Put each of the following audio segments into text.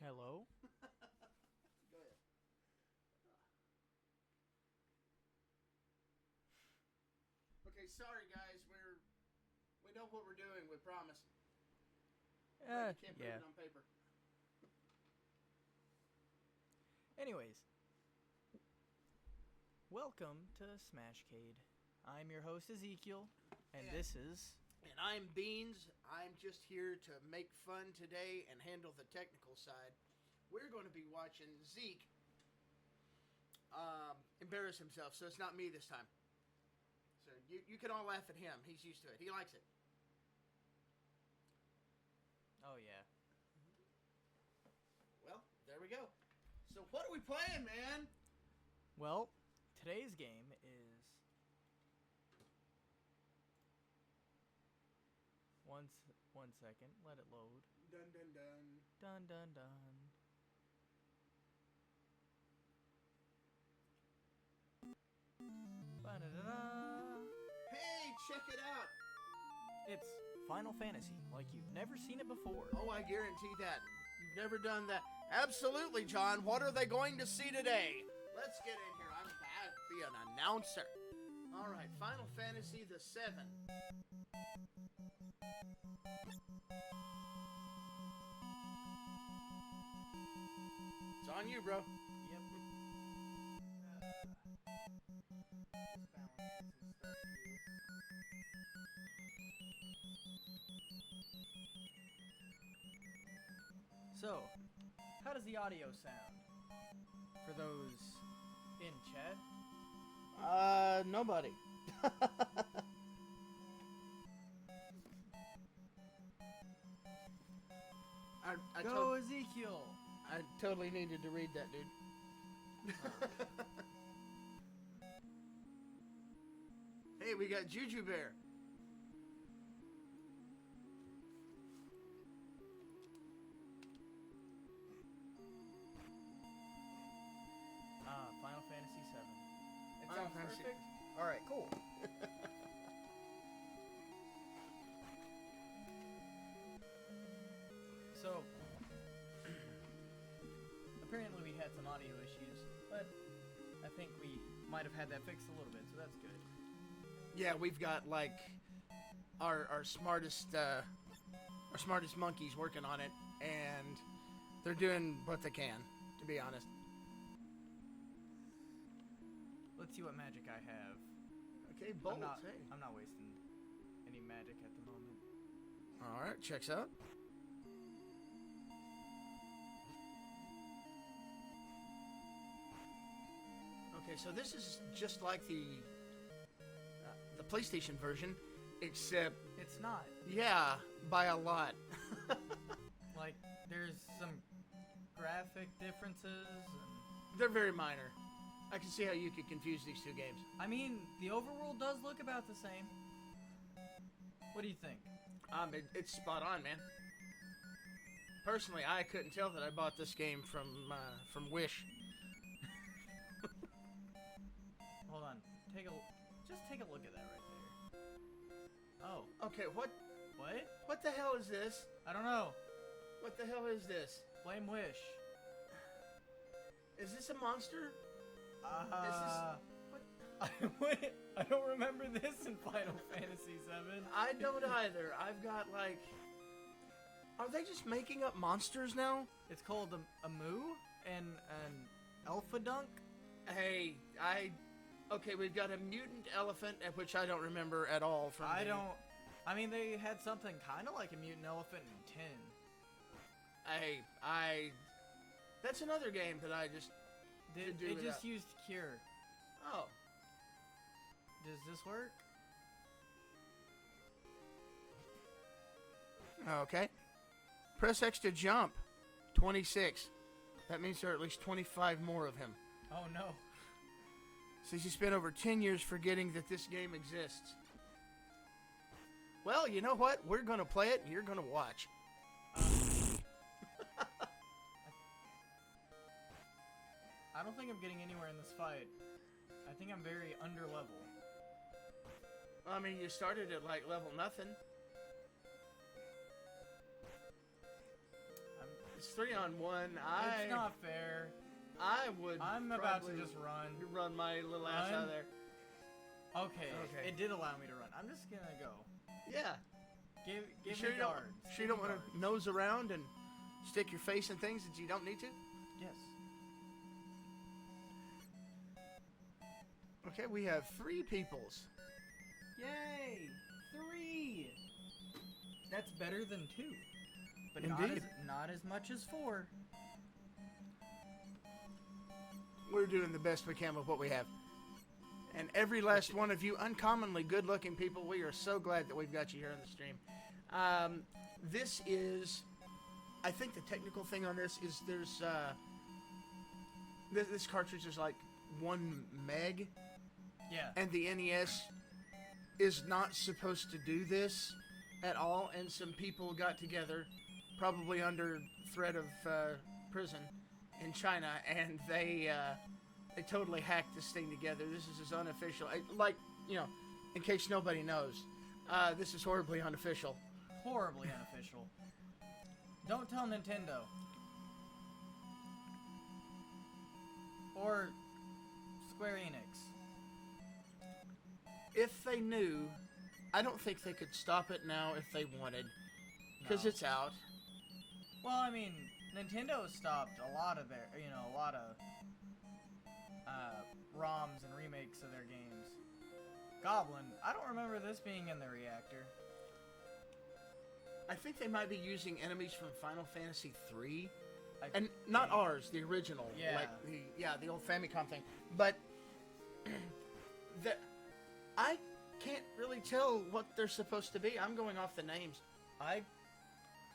Hello? Go ahead. Okay, sorry guys, we know what we're doing, we promise. But you can't put Yeah. it on paper. Anyways, welcome to Smashcade. I'm your host Ezekiel, and this is... And I'm Beans. I'm just here to make fun today and handle the technical side. We're going to be watching Zeke embarrass himself, so it's not me this time. So you can all laugh at him. He's used to it. He likes it. Oh, yeah. Well, there we go. So what are we playing, man? Well, today's game is... One second. Let it load. Dun dun dun. Dun dun dun. Ba-da-da-da. Hey, check it out. It's Final Fantasy, like you've never seen it before. Oh, I guarantee that. You've never done that. Absolutely, John. What are they going to see today? Let's get in here. I'm bad to be an announcer. All right, Final Fantasy the VII. It's on you, bro. Yep. So, how does the audio sound? For those in chat? Nobody. Go Ezekiel! I totally needed to read that, dude. Hey, we got Juju Bear. Final Fantasy VII. It Final sounds Fantasy. perfect. Alright, cool. So, apparently we had some audio issues, but I think we might have had that fixed a little bit, so that's good. Yeah, we've got like our smartest monkeys working on it, and they're doing what they can, to be honest. Let's see what magic I have. Okay, bolt. I'm not wasting any magic at the moment. Alright, checks out. Okay, so this is just like the PlayStation version, except It's not. yeah, by a lot. Like, there's some graphic differences, and... They're very minor. I can see how you could confuse these two games. I mean, the overworld does look about the same. What do you think? It's spot on, man. Personally, I couldn't tell that I bought this game from Wish. Hold on. Just take a look at that right there. Oh. Okay, what What? the hell is this? I don't know. What the hell is this? Blame Wish. Is this a monster? What? I don't remember this in Final Fantasy VII. I don't either. I've got like... Are they just making up monsters now? It's called a moo and an alpha dunk. Hey, Okay, we've got a mutant elephant, which I don't remember at all from I mean, they had something kind of like a mutant elephant in 10. That's another game that I just... It just used cure. Oh. Does this work? Okay. Press X to jump. 26. That means there are at least 25 more of him. Oh no. Says he spent over 10 years forgetting that this game exists. Well, you know what? We're going to play it and you're going to watch. I don't think I'm getting anywhere in this fight. I think I'm very under level. I mean, you started at like level nothing. 3-on-1. It's not fair. I would. I'm about to just run. Run my little ass out of there. Okay. It did allow me to run. I'm just gonna go. Yeah. Give sure me guards. Sure you don't want to nose around and stick your face in things that you don't need to? Yes. Okay, we have 3 peoples. Yay! 3! That's better than 2. But Indeed. not as much as 4. We're doing the best we can with what we have. And every last one of you uncommonly good-looking people, we are so glad that we've got you here on the stream. This is... I think the technical thing on this is there's... this cartridge is like 1 meg. Yeah. And the NES is not supposed to do this at all. And some people got together, probably under threat of prison in China, and they totally hacked this thing together. This is as unofficial. Like, you know, in case nobody knows, this is horribly unofficial. Horribly unofficial. Don't tell Nintendo. Or Square Enix. If they knew, I don't think they could stop it now if they wanted. Because No. it's out. Well, I mean, Nintendo stopped a lot of ROMs and remakes of their games. Goblin, I don't remember this being in the reactor. I think they might be using enemies from Final Fantasy III. And not ours, the original. Yeah. Like the old Famicom thing. But I can't really tell what they're supposed to be. I'm going off the names. I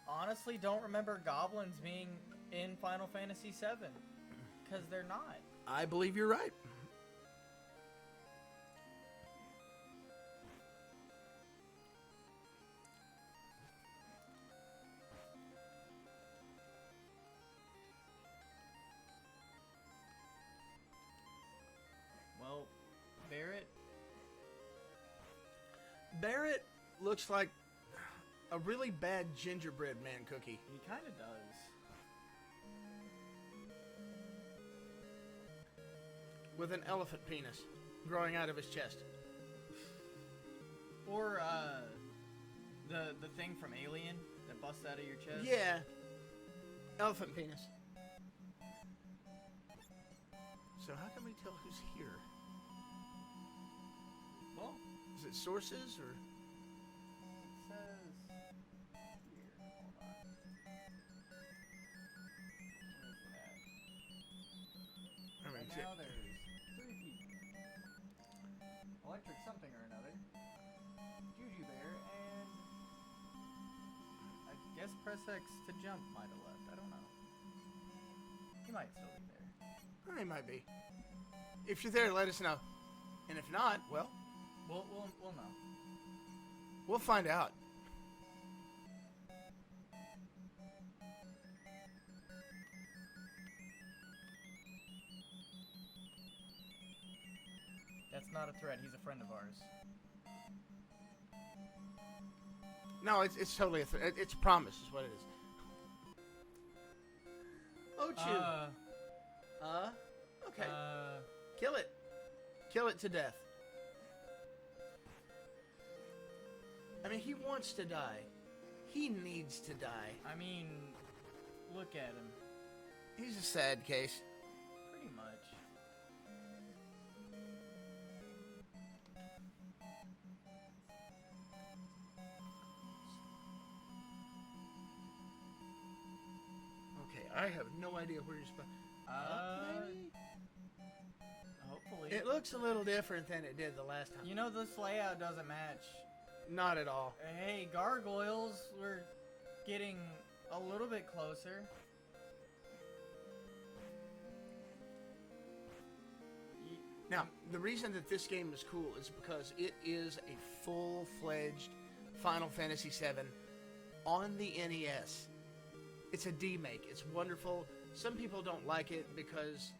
honestly don't remember goblins being in Final Fantasy VII. Because they're not. I believe you're right. Well, Barrett looks like a really bad gingerbread man cookie. he kind of does. With an elephant penis growing out of his chest. Or, the thing from Alien that busts out of your chest. Yeah. Elephant penis. So how can we tell who's here? Well, Is it sources or... it says here. Hold on. Where is it at? I mean, Right now there's 3 people. Electric something or another. Juju Bear and I guess press X to jump might have left. I don't know. He might still be there. He might be. If you're there, let us know. And if not, well, We'll know. we'll find out. That's not a threat. He's a friend of ours. No, it's totally a threat. It's a promise is what it is. Ochu. Okay. Kill it. Kill it to death. I mean, he wants to die. He needs to die. I mean, look at him. He's a sad case. Pretty much. Okay, I have no idea where you're supposed. Maybe? Hopefully. It looks a little different than it did the last time. You know, this layout doesn't match. Not at all. Hey, gargoyles, we're getting a little bit closer. Now, the reason that this game is cool is because it is a full-fledged Final Fantasy VII on the NES. It's a Demake. It's wonderful. Some people don't like it because,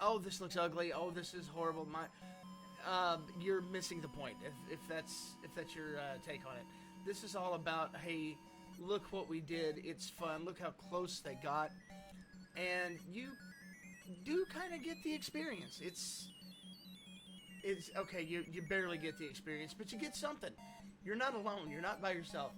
oh, this looks ugly. Oh, this is horrible. You're missing the point if that's your take on it. This is all about, hey, look what we did. It's fun. Look how close they got. And you do kind of get the experience. It's okay, you barely get the experience, but you get something. You're not alone. You're not by yourself.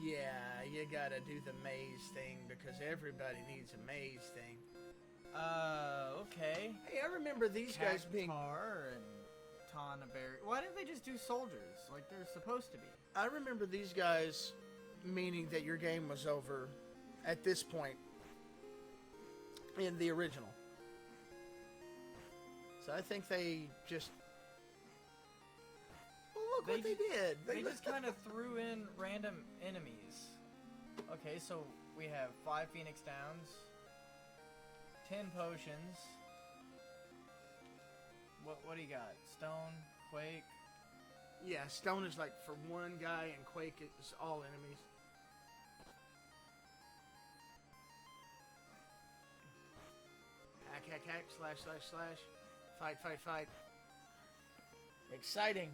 Yeah, you gotta do the maze thing because everybody needs a maze thing. Okay. Hey, I remember these guys being... Cactar and Tanaberry. Why didn't they just do soldiers like they're supposed to be? I remember these guys meaning that your game was over at this point in the original. So I think they just... Well, look what they did. They just kind of threw in random enemies. Okay, so we have 5 Phoenix Downs, 10 potions. What do you got? Stone, Quake. Yeah, Stone is like for one guy, and Quake is all enemies. Hack, hack, hack, slash, slash, slash. Fight, fight, fight. Exciting.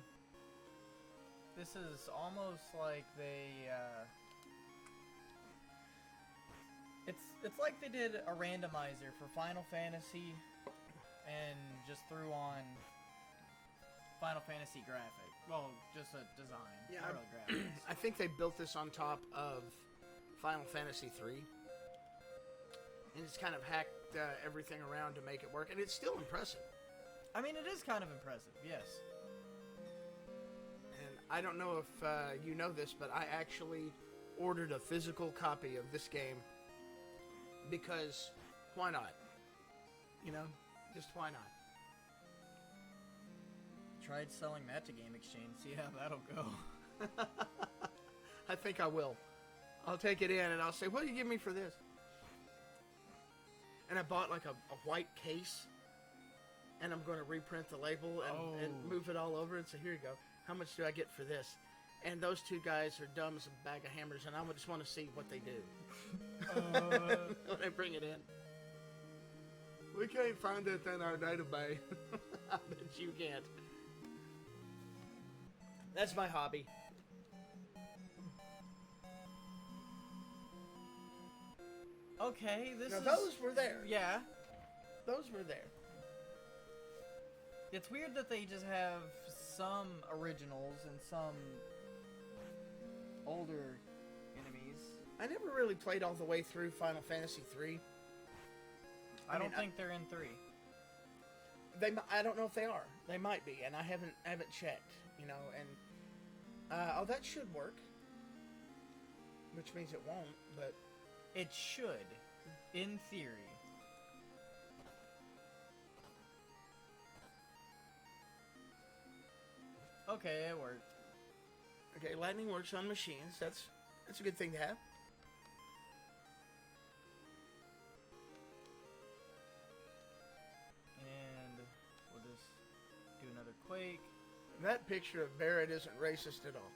This is almost like they, It's like they did a randomizer for Final Fantasy and just threw on Final Fantasy graphic. Well, just a design. Yeah, not really graphics. I think they built this on top of Final Fantasy 3. And it's kind of hacked everything around to make it work. And it's still impressive. I mean, it is kind of impressive, yes. And I don't know if you know this, but I actually ordered a physical copy of this game because why not? You know, just why not? Tried selling that to Game Exchange, see how that'll go. I think I will. I'll take it in and I'll say, what do you give me for this? And I bought like a white case, and I'm going to reprint the label and move it all over and say, here you go. How much do I get for this? And those two guys are dumb as a bag of hammers, and I just want to see what they do when I bring it in. We can't find it in our database. I bet you can't. That's my hobby. Okay, Now those were there. Yeah. Those were there. It's weird that they just have some originals and some older enemies. I never really played all the way through Final Fantasy 3. I don't think they're in 3. I don't know if they are. They might be, and I haven't checked. You know, and that should work. Which means it won't, but it should, in theory. Okay, it worked. Okay, lightning works on machines. That's a good thing to have. And we'll just do another Quake. That picture of Barrett isn't racist at all.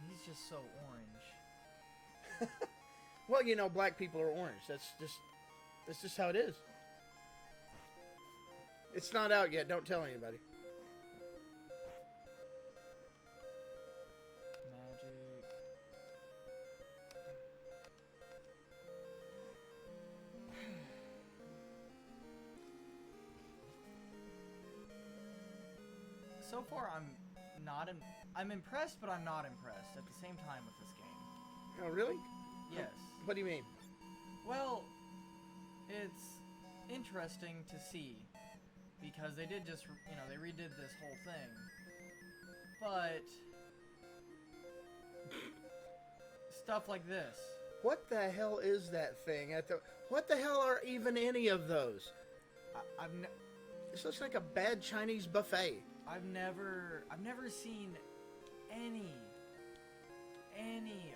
He's just so orange. Well, you know, black people are orange. That's just how it is. It's not out yet. Don't tell anybody. Magic. So far, I'm impressed, but I'm not impressed at the same time with this game. Oh, really? Yes. What do you mean? Well, it's interesting to see because they did just, they redid this whole thing. But stuff like this. What the hell is that thing? What the hell are even any of those? This looks like a bad Chinese buffet. I've never seen any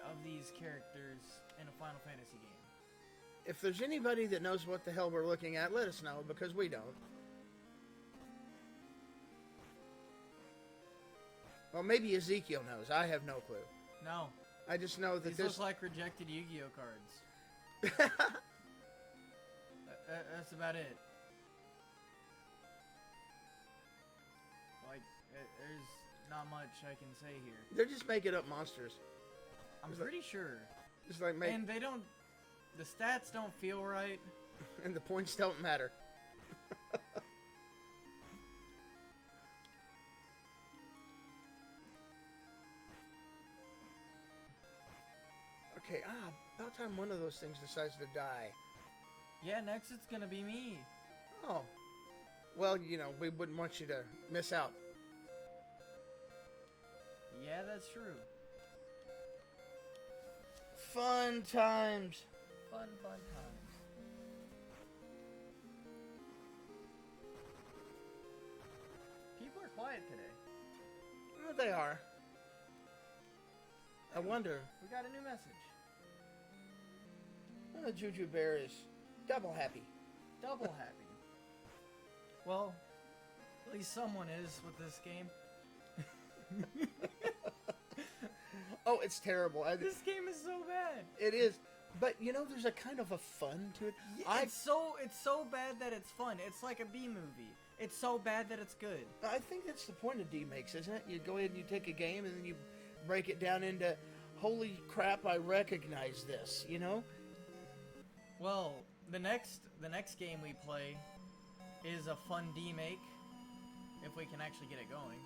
of these characters in a Final Fantasy game. If there's anybody that knows what the hell we're looking at, let us know, because we don't. Well, maybe Ezekiel knows. I have no clue. No. I just know that these look like rejected Yu-Gi-Oh cards. That's about it. Like, there's not much I can say here. They're just making up monsters. I'm pretty sure. Just like And they don't... The stats don't feel right. And the points don't matter. Okay, about time one of those things decides to die. Yeah, next it's gonna be me. Oh. Well, you know, we wouldn't want you to miss out. Yeah, that's true. Fun times. Fun times. People are quiet today. Oh, they are. I wonder. We got a new message. Juju Bear is double happy. Double happy. Well, at least someone is with this game. Oh, it's terrible. This game is so bad. It is. But, you know, there's a kind of a fun to it. Yeah, it's so bad that it's fun. It's like a B movie. It's so bad that it's good. I think that's the point of Demakes, isn't it? You go ahead and you take a game and then you break it down into, holy crap, I recognize this, you know? Well, the next game we play is a fun demake, if we can actually get it going.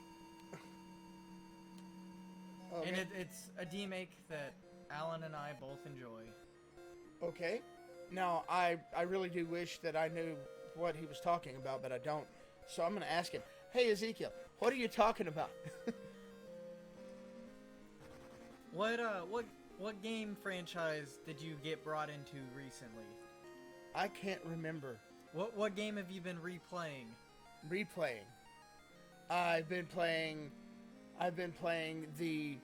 Okay. And it's a demake that Alan and I both enjoy. Okay. Now, I really do wish that I knew what he was talking about, but I don't. So I'm going to ask him, hey, Ezekiel, what are you talking about? What game franchise did you get brought into recently? I can't remember. What game have you been replaying? Replaying. I've been playing the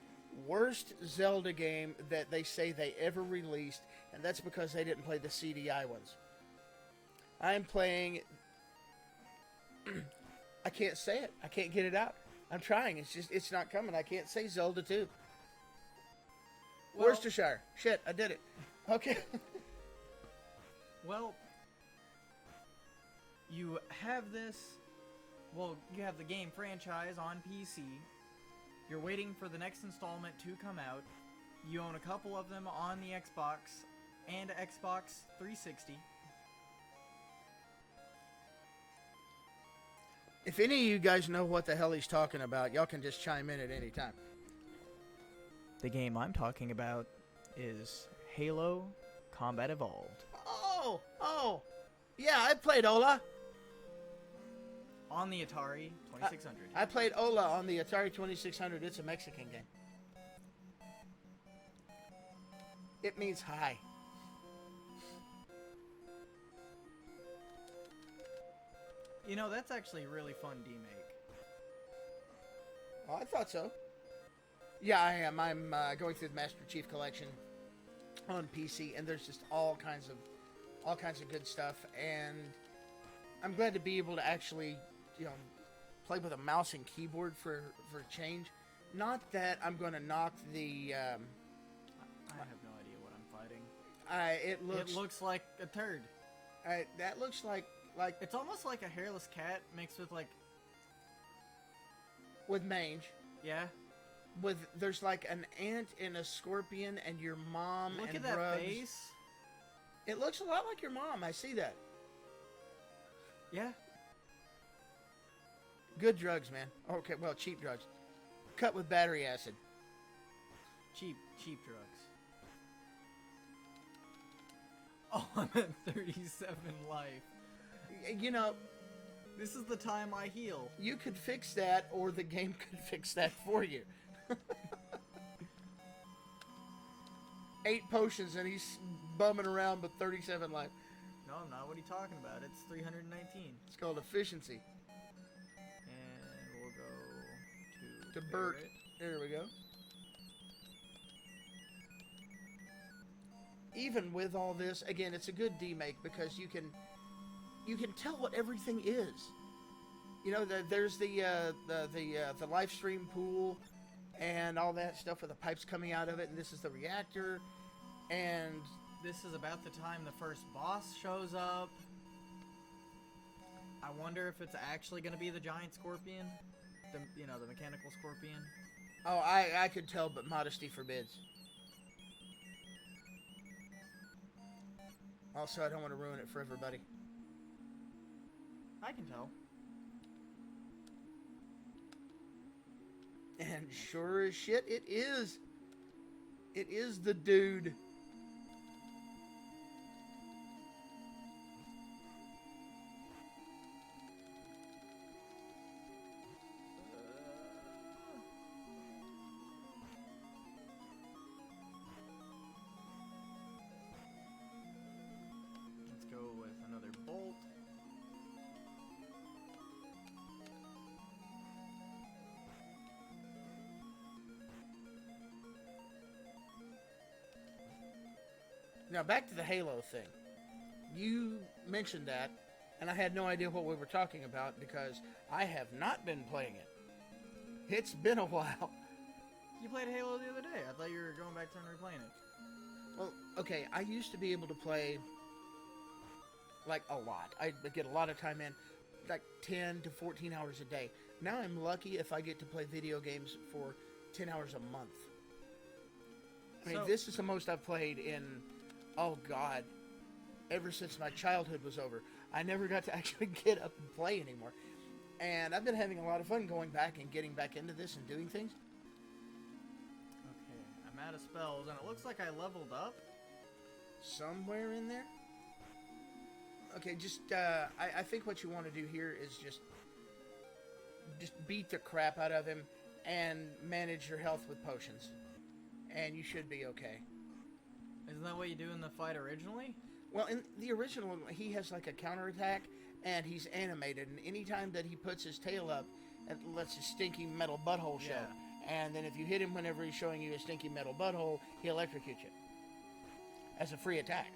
worst Zelda game that they say they ever released, and that's because they didn't play the CDI ones. I'm playing... I can't say it. I can't get it out. I'm trying. It's not coming. I can't say Zelda 2. Well, Worcestershire. Shit, I did it. Okay. Well, you have this... Well, you have the game franchise on PC. You're waiting for the next installment to come out. You own a couple of them on the Xbox and Xbox 360. If any of you guys know what the hell he's talking about, y'all can just chime in at any time. The game I'm talking about is Halo Combat Evolved. Oh, yeah, I played Ola. On the Atari 2600. I played Ola on the Atari 2600. It's a Mexican game. It means hi. You know, that's actually a really fun demake. Oh, I thought so. Yeah, I am. I'm going through the Master Chief Collection on PC, and there's just all kinds of good stuff. And I'm glad to be able to actually, you know, play with a mouse and keyboard for a change. Not that I'm going to knock the. I have no idea what I'm fighting. It looks like a turd. That looks like it's almost like a hairless cat mixed with like. With mange. Yeah. There's like an ant and a scorpion and your mom. Look and at that drugs. face. It looks a lot like your mom. I see that. Yeah. Good drugs, man. Okay, well, cheap drugs. Cut with battery acid. Cheap drugs. Oh, I'm at 37 life. You know, this is the time I heal. You could fix that, or the game could fix that for you. 8 potions, and he's bumming around with 37 life. No, I'm not. What are you talking about? It's 319. It's called efficiency. And we'll go to Bert. There we go. Even with all this, again, it's a good demake because you can tell what everything is. You know, there's the live stream pool and all that stuff with the pipes coming out of it, and this is the reactor, and this is about the time the first boss shows up. I wonder if it's actually going to be the giant scorpion. The mechanical scorpion. Oh, I could tell, but modesty forbids. Also, I don't want to ruin it for everybody. I can tell. And sure as shit, it is. It is the dude. Let's go with another bolt. Now, back to the Halo thing. You mentioned that, and I had no idea what we were talking about because I have not been playing it. It's been a while. You played Halo the other day. I thought you were going back to and replaying it. Well, okay, I used to be able to play, like, a lot. I'd get a lot of time in, like 10 to 14 hours a day. Now I'm lucky if I get to play video games for 10 hours a month. I mean, this is the most I've played in, oh God, ever since my childhood was over. I never got to actually get up and play anymore. And I've been having a lot of fun going back and getting back into this and doing things. Okay, I'm out of spells, and it looks like I leveled up. Somewhere in there? Okay, just, I think what you want to do here is just beat the crap out of him and manage your health with potions. And you should be okay. Isn't that what you do in the fight originally? Well, in the original one, he has like a counterattack, and he's animated, and anytime that he puts his tail up, it lets his stinky metal butthole show. Yeah. And then if you hit him whenever he's showing you a stinky metal butthole, he'll electrocute you. As a free attack.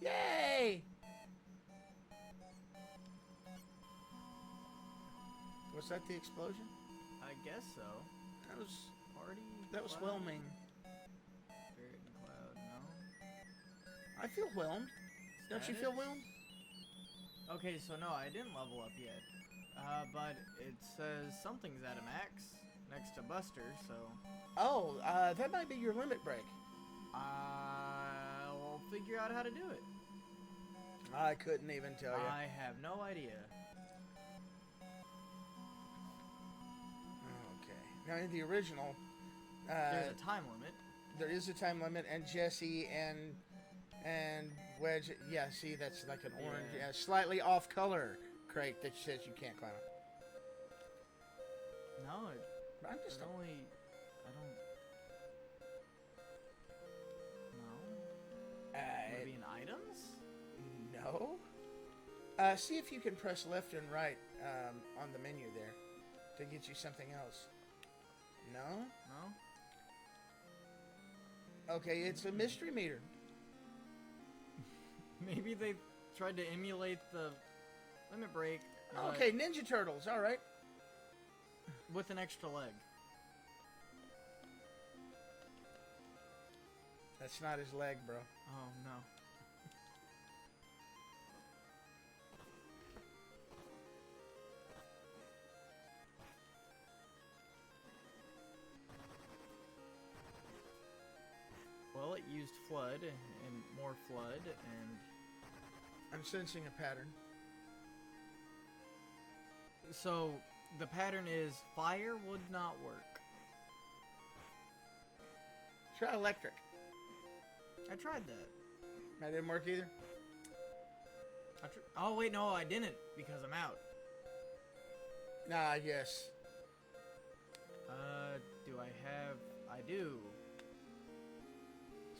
Yay! Was that the explosion? I guess so. That was Party? that was Cloud? whelming. Spirit and Cloud, no. I feel whelmed. Don't you feel whelmed? Okay, so no, I didn't level up yet. But it says something's at a max next to Buster, so... Oh, that might be your limit break. I'll figure out how to do it. I couldn't even tell you. I have no idea. Okay. Now, in the original... There's a time limit. There is a time limit, and Jesse and Wedge... Yeah, see, that's like an orange... Yeah. slightly off-color crate that says you can't climb up. No, I'm just... there's only... I don't... No? Would it be in items? No. See if you can press left and right on the menu there to get you something else. No? No? Okay, it's a mystery meter. Maybe they tried to emulate the limit break. but Okay, Ninja Turtles, alright. With an extra leg. That's not his leg, bro. Oh, no. Well, it used flood and more flood and... I'm sensing a pattern. So, the pattern is fire would not work. Try electric. I tried that. That didn't work either? Oh, wait, no, I didn't because I'm out. Nah, yes. Do I have... I do.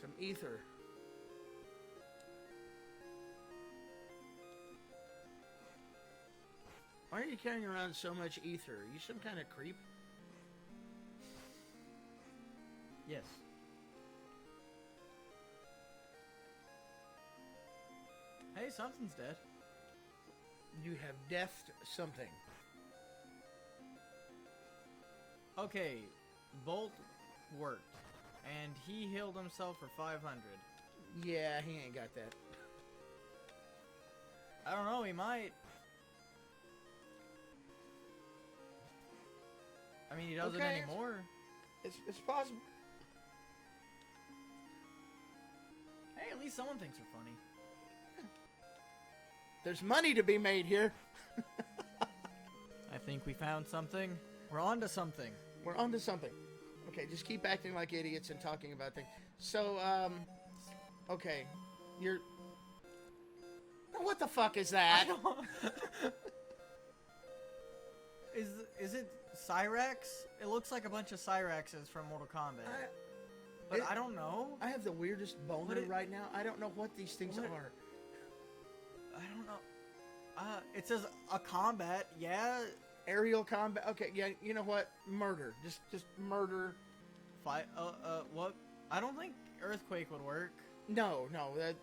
Some ether. Why are you carrying around so much ether? Are you some kind of creep? Yes. Hey, something's dead. You have deathed something. Okay, Bolt worked, and he healed himself for 500. Yeah, he ain't got that. I don't know, he might. I mean, he doesn't Okay. anymore. It's possible. Hey, at least someone thinks we're funny. There's money to be made here. I think we found something. We're on to something. We're onto something. Okay, just keep acting like idiots and talking about things. So, okay, you're... What the fuck is that? Is it Cyrax? It looks like a bunch of Cyraxes from Mortal Kombat. But I don't know. I have the weirdest boner What right now. I don't know what these things what- are. I don't know. It says a combat, yeah. Aerial combat. Okay, yeah, you know what? Murder. Just murder. Fight. What? I don't think Earthquake would work. No. That.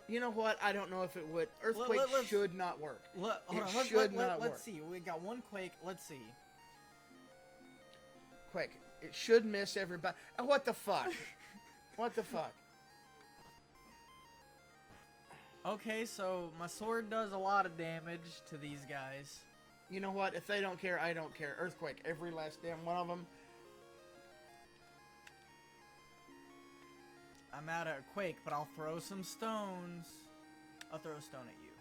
You know what? I don't know if it would. Earthquake let's- should not work. Hold on, should not work. let's see. We got one Quake. Let's see. Quick. It should miss everybody. What the fuck? What the fuck? Okay, so my sword does a lot of damage to these guys. You know what? If they don't care, I don't care. Earthquake. Every last damn one of them. I'm out of Quake, but I'll throw some stones. I'll throw a stone at you.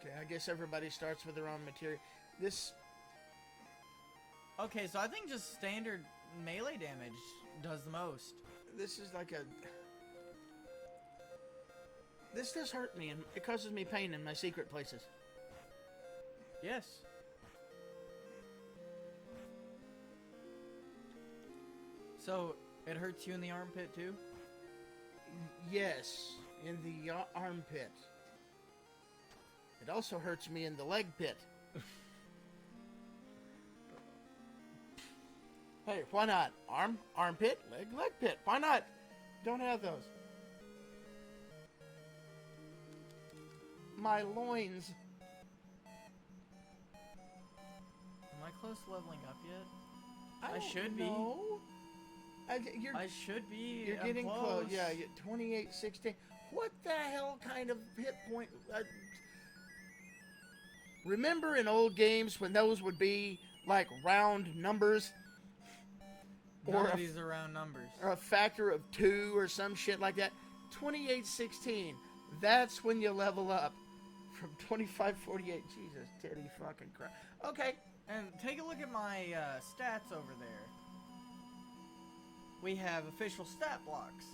Okay, I guess everybody starts with their own material. This... Okay, so I think just standard melee damage does the most. This is like a... This does hurt me, and it causes me pain in my secret places. Yes. So, it hurts you in the armpit too? Yes, in the armpit. It also hurts me in the leg pit. Hey, why not? Armpit, leg pit. Why not? Don't have those. My loins. Am I close to leveling up yet? I should be. know. I should be. You're I'm getting close. Yeah, 28-16. What the hell kind of hit point? Remember in old games when those would be like round numbers? None of these are round numbers. Or a factor of 2 or some shit like that. 28-16. That's when you level up. From 25-48. Jesus, titty fucking crap. Okay. And take a look at my stats over there. We have official stat blocks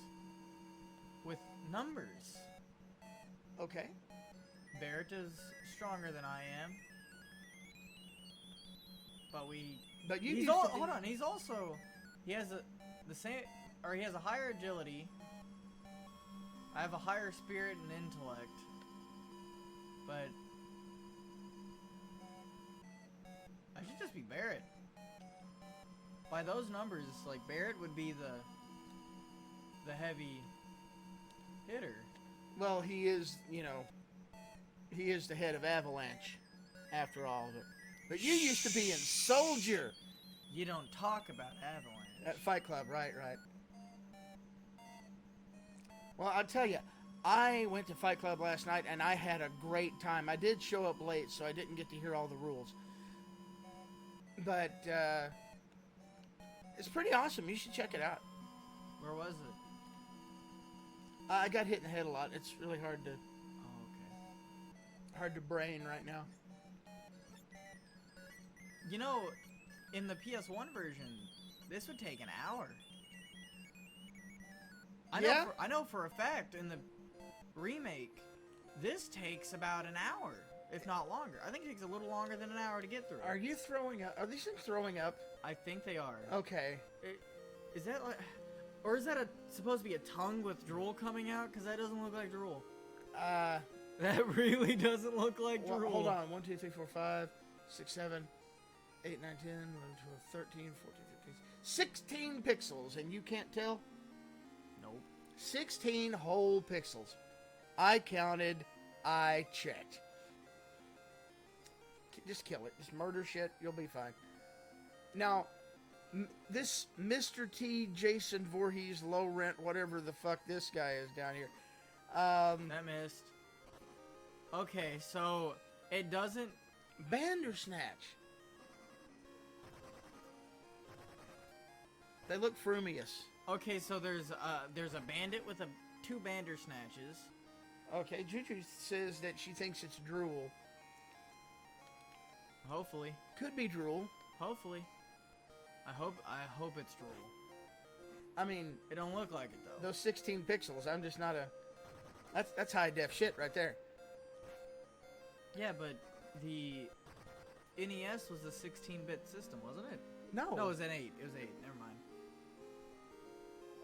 with numbers. Okay. Barrett is stronger than I am. But you he's used to be... hold on, he has he has a higher agility. I have a higher spirit and intellect. But I should just be Barrett. By those numbers, like Barrett would be the heavy hitter. Well, he is, he is the head of Avalanche, after all of it. But you used to be in Soldier. You don't talk about Avalanche. At Fight Club, right. Well, I'll tell you, I went to Fight Club last night, and I had a great time. I did show up late, so I didn't get to hear all the rules. But, it's pretty awesome. You should check it out. Where was it? I got hit in the head a lot. It's really hard to Oh, okay. hard to brain right now. You know, in the PS1 version, this would take an hour. I know for a fact in the remake, this takes about an hour, if not longer. I think it takes a little longer than an hour to get through. Are you throwing up? Are these things throwing up? I think they are. Okay. Is that like... Or is that supposed to be a tongue with drool coming out? Because that doesn't look like drool. That really doesn't look like drool. Hold on. 1, 2, 3, 4, 5, 6, 7, 8, 9, 10, 11, 12, 13, 14, 15, 16 pixels, and you can't tell? Nope. 16 whole pixels. I counted. I checked. Just kill it. Just murder shit. You'll be fine. Now, this Mr. T, Jason Voorhees, low rent, whatever the fuck this guy is down here. That missed. Okay, so it doesn't... Bandersnatch. They look frumious. Okay, so there's a bandit with two Bandersnatches. Okay, Juju says that she thinks it's drool. Hopefully. Could be drool. Hopefully. I hope it's drool. I mean, it don't look like it though. Those 16 pixels, I'm just not a... That's high def shit right there. Yeah, but the NES was a 16-bit system, wasn't it? No. No, it was an 8. It was 8. Never mind.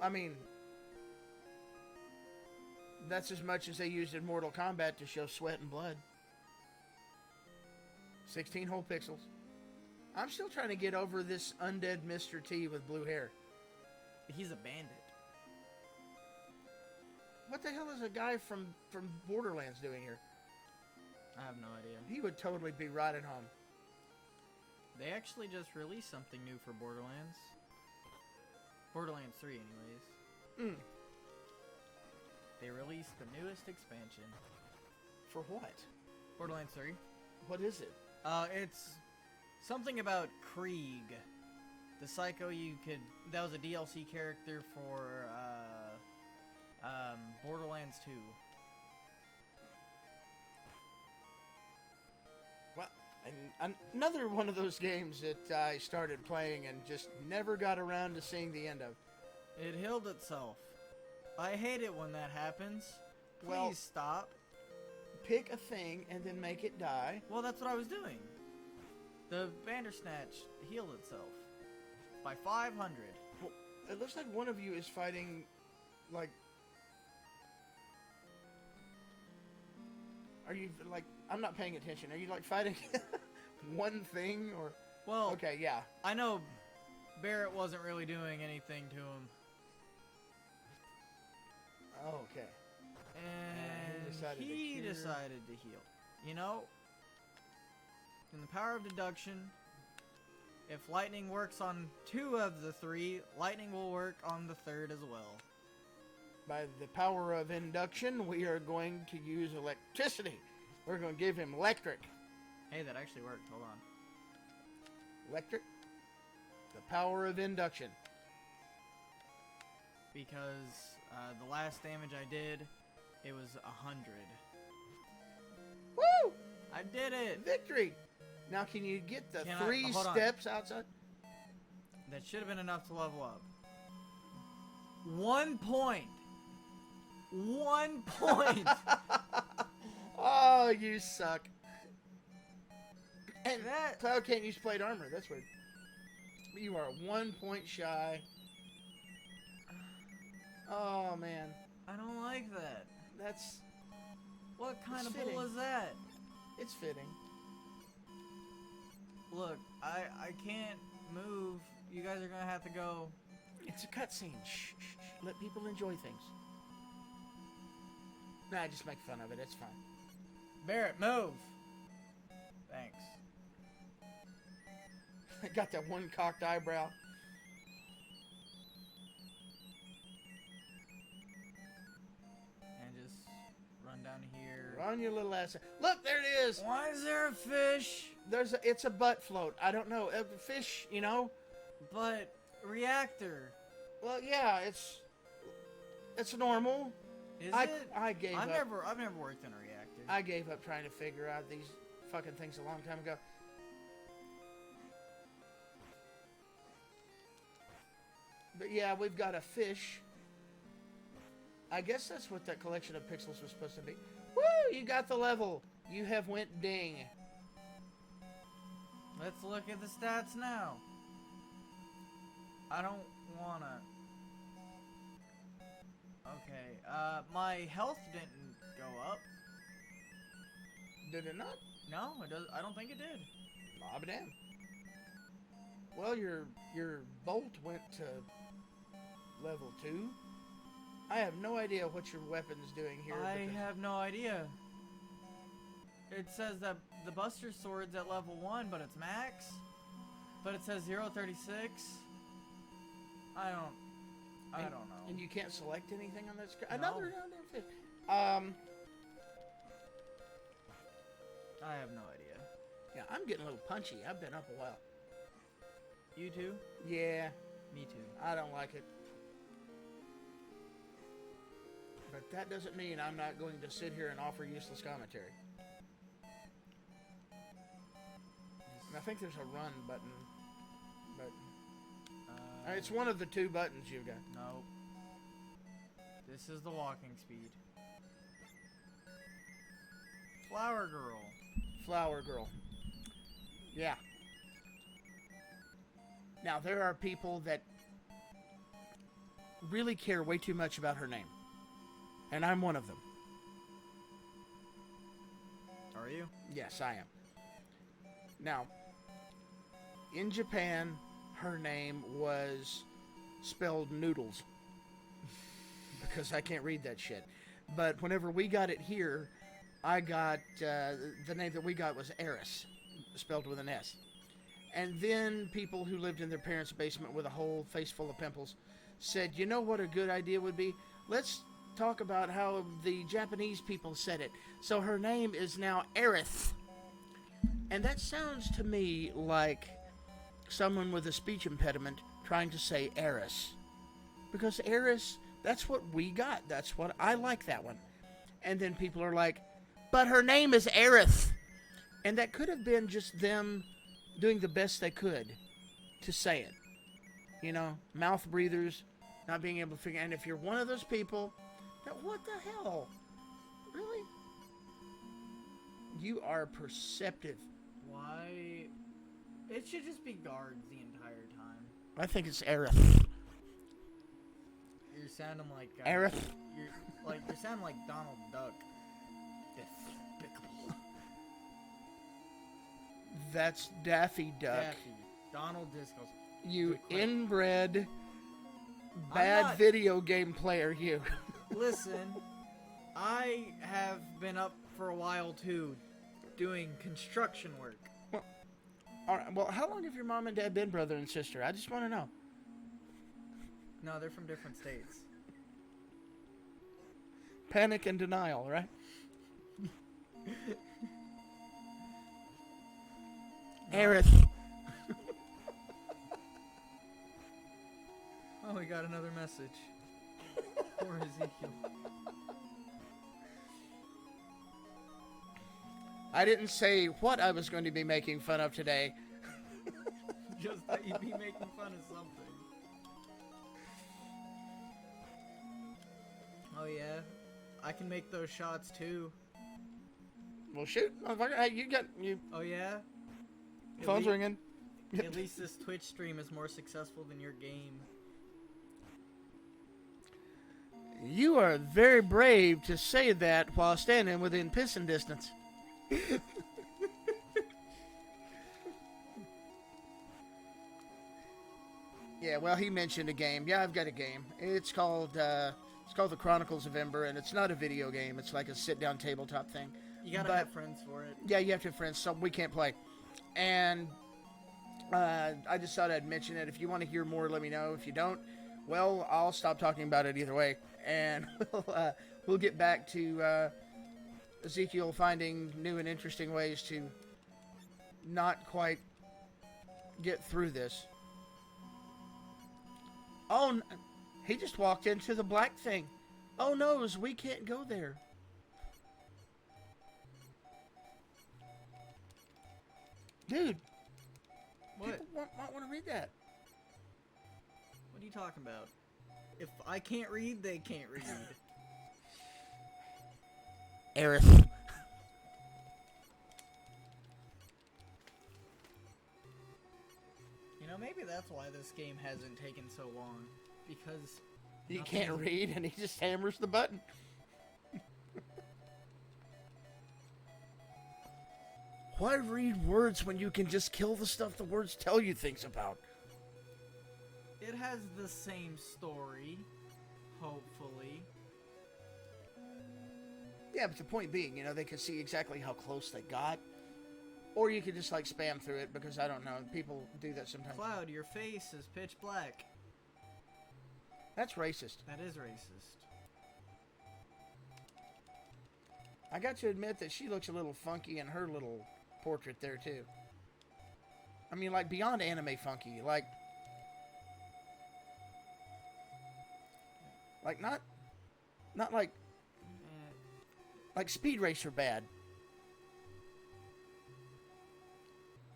I mean, that's as much as they used in Mortal Kombat to show sweat and blood. 16 whole pixels. I'm still trying to get over this undead Mr. T with blue hair. He's a bandit. What the hell is a guy from Borderlands doing here? I have no idea. He would totally be right at home. They actually just released something new for Borderlands. Borderlands 3, anyways. They released the newest expansion. For what? Borderlands 3. What is it? It's something about Krieg. The psycho that was a DLC character for, Borderlands 2. Well, and another one of those games that I started playing and just never got around to seeing the end of. It healed itself. I hate it when that happens. Please Well, stop. Pick a thing and then make it die. Well, that's what I was doing. The Bandersnatch healed itself by 500. Well, it looks like one of you is fighting, like... Are you, like... I'm not paying attention. Are you, like, fighting one thing, or... Well, okay, yeah. I know Barrett wasn't really doing anything to him. Oh, okay. And he decided to heal. You know, in the power of deduction, if lightning works on 2 of the 3, lightning will work on the 3rd as well. By the power of induction, we are going to use electricity. We're going to give him electric. Hey, that actually worked. Hold on. Electric? The power of induction. Because the last damage I did, it was 100. Woo! I did it! Victory! Now can you get the Can I- 3 hold on. steps outside? That should have been enough to level up. 1 point! 1 point! Oh, you suck. And That- Cloud can't use plate armor. That's weird. You are 1 point shy. Oh, man. I don't like that. That's... What kind It's of fitting. bull is that? It's fitting. Look, I can't move. You guys are gonna have to go. It's a cutscene. Shh, shh, shh. Let people enjoy things. Nah, just make fun of it. It's fine. Barrett, move! Thanks. I got that one cocked eyebrow. And just run down here. Run your little ass. Look, there it is. Why is there a fish? It's a butt float. I don't know. A fish, you know? But reactor. Well, yeah, it's normal. Is I it? gave up. I've never worked in a reactor. I gave up trying to figure out these fucking things a long time ago. But yeah, we've got a fish. I guess that's what that collection of pixels was supposed to be. Woo! You got the level. You have went ding. Let's look at the stats now. I don't wanna. Okay, my health didn't go up. Did it not? No, it does. I don't think it did. Bob damn. Well, your bolt went to level 2. I have no idea what your weapon's doing here. I because- have no idea. It says that the Buster Sword's at level 1, but it's max. But it says 0.36. I don't know. And you can't select anything on that screen. No. Another goddamn fish. I have no idea. Yeah, I'm getting a little punchy. I've been up a while. You too? Yeah, Me too. I don't like it. But that doesn't mean I'm not going to sit here and offer useless commentary. And I think there's a run button, but it's one of the two buttons you've got. No. This is the walking speed. Flower girl. Flower girl. Yeah. Now, there are people that really care way too much about her name. And I'm one of them. Are you? Yes, I am. Now, in Japan, her name was spelled noodles. Because I can't read that shit. But whenever we got it here, I got, the name that we got was Eris, spelled with an S. And then people who lived in their parents' basement with a whole face full of pimples said, you know what a good idea would be? Let's talk about how the Japanese people said it. So her name is now Aerith. And that sounds to me like someone with a speech impediment trying to say Eris. Because Eris, that's what we got. That's what I like that one. And then people are like, but her name is Aerith. And that could have been just them doing the best they could to say it. You know, mouth breathers, not being able to figure. And if you're one of those people, what the hell? Really? You are perceptive. Why? It should just be guards the entire time. I think it's Aerith. You're sounding like... Aerith. You're sounding like Donald Duck. Despicable. That's Daffy Duck. Daffy. Donald Discos. You inbred, bad video game player, you. Listen, I have been up for a while too, doing construction work. Well, all right, well, how long have your mom and dad been brother and sister? I just want to know. No, they're from different states. Panic and denial, right? Aerith. Oh, we got another message. Poor Ezekiel. I didn't say what I was going to be making fun of today. Just that you'd be making fun of something. Oh yeah, I can make those shots too. Well, shoot, motherfucker. Hey, you. Oh yeah? Phone's ringing. At least this Twitch stream is more successful than your game. You are very brave to say that while standing within pissing distance. Yeah, well, he mentioned a game. Yeah, I've got a game. It's called the Chronicles of Ember, and it's not a video game. It's like a sit-down tabletop thing. You gotta have friends for it. Yeah, you have to have friends, so we can't play. And I just thought I'd mention it. If you want to hear more, let me know. If you don't, well, I'll stop talking about it either way. And we'll get back to Ezekiel finding new and interesting ways to not quite get through this. Oh, he just walked into the black thing. Oh, no, we can't go there. Dude. What? People might want to read that. What are you talking about? If I can't read, they can't read. Aerith. You know, maybe that's why this game hasn't taken so long. Because... You can't read, and he just hammers the button. Why read words when you can just kill the stuff the words tell you things about? It has the same story, hopefully. Yeah, but the point being, you know, they can see exactly how close they got. Or you could just, like, spam through it, because, I don't know, people do that sometimes. Cloud, your face is pitch black. That's racist. That is racist. I got to admit that she looks a little funky in her little portrait there, too. I mean, like, beyond anime funky. Like not like Speed Racer bad.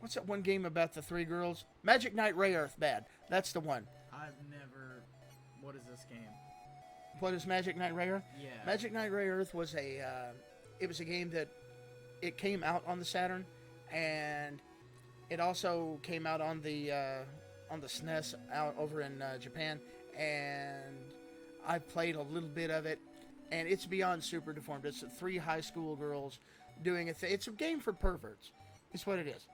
What's that one game about the 3 girls? Magic Knight Rayearth bad. That's the one. I've never... What is this game? What is Magic Knight Rayearth? Yeah. Magic Knight Rayearth was it was a game that it came out on the Saturn, and it also came out on the SNES out over in Japan, and I played a little bit of it, and it's beyond super deformed. It's 3 high school girls doing a thing. It's a game for perverts. It's what it is.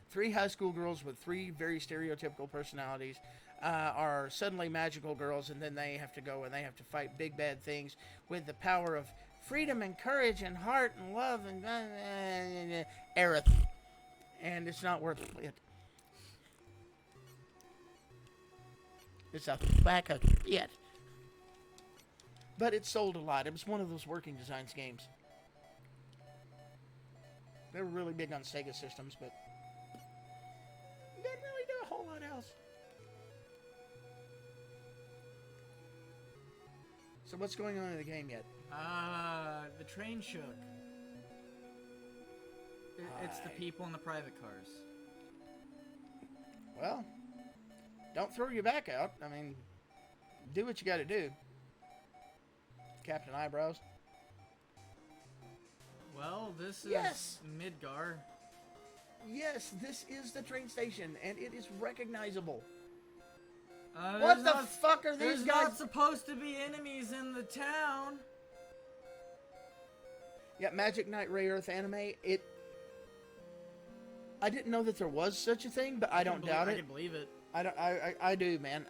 3 high school girls with 3 very stereotypical personalities are suddenly magical girls, and then they have to go and they have to fight big bad things with the power of freedom and courage and heart and love and Aerith. And it's not worth it. It's a whack of shit. But it sold a lot. It was one of those working designs games. They were really big on Sega systems, but didn't really do a whole lot else. So what's going on in the game yet? The train shook. It's the people in the private cars. Well, don't throw your back out. I mean, do what you gotta do. Captain Eyebrows. Well, this is Yes. Midgar. Yes, this is the train station, and it is recognizable. What There's the not- fuck are these There's guys? not supposed to be enemies in the town. Yeah, Magic Knight Rayearth anime. I didn't know that there was such a thing, but I don't doubt I it. can believe it. I do, man.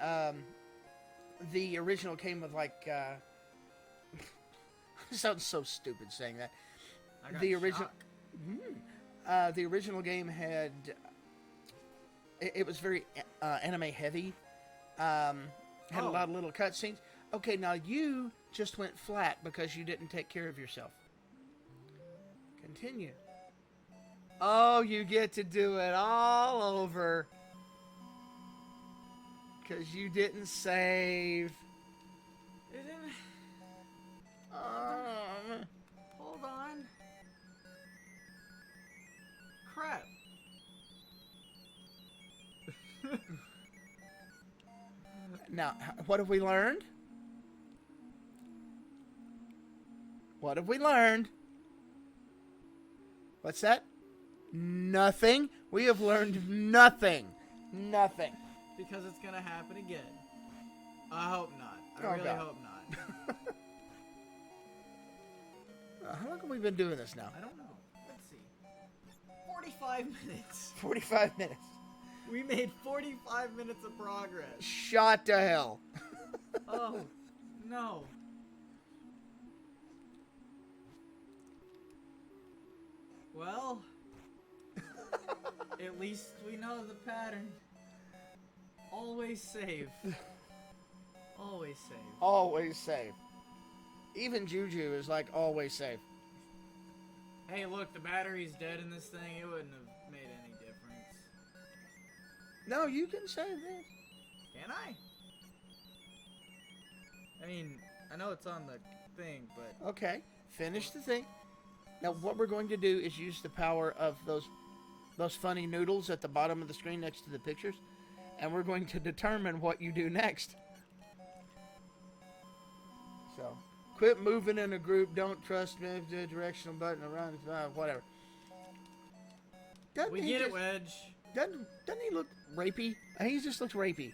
The original came with like. Sounds so stupid saying that. I got The original. shock. The original game had. It was very anime heavy. Had a Oh. lot of little cutscenes. Okay, now you just went flat because you didn't take care of yourself. Continue. Oh, you get to do it all over. Because you didn't save. It didn't... Um, Hold on. Crap. Now, what have we learned? What have we learned? What's that? Nothing. We have learned nothing. Nothing. Because it's gonna happen again. I hope not. I Oh, really God. hope not. How long have we been doing this now? I don't know. Let's see. 45 minutes. 45 minutes. We made 45 minutes of progress. Shot to hell. Oh, no. Well, at least we know the pattern. Always save. Always save. Always safe. Even Juju is like always safe. Hey, look, the battery's dead in this thing. It wouldn't have made any difference. No, you can save this. Can I? I mean, I know it's on the thing, but... Okay, finish the thing. Now, what we're going to do is use the power of those funny noodles at the bottom of the screen next to the pictures, and we're going to determine what you do next. So, quit moving in a group. Don't trust me. The directional button around. Whatever. Doesn't We he get it, just- Wedge. Doesn't he look rapey? He just looks rapey.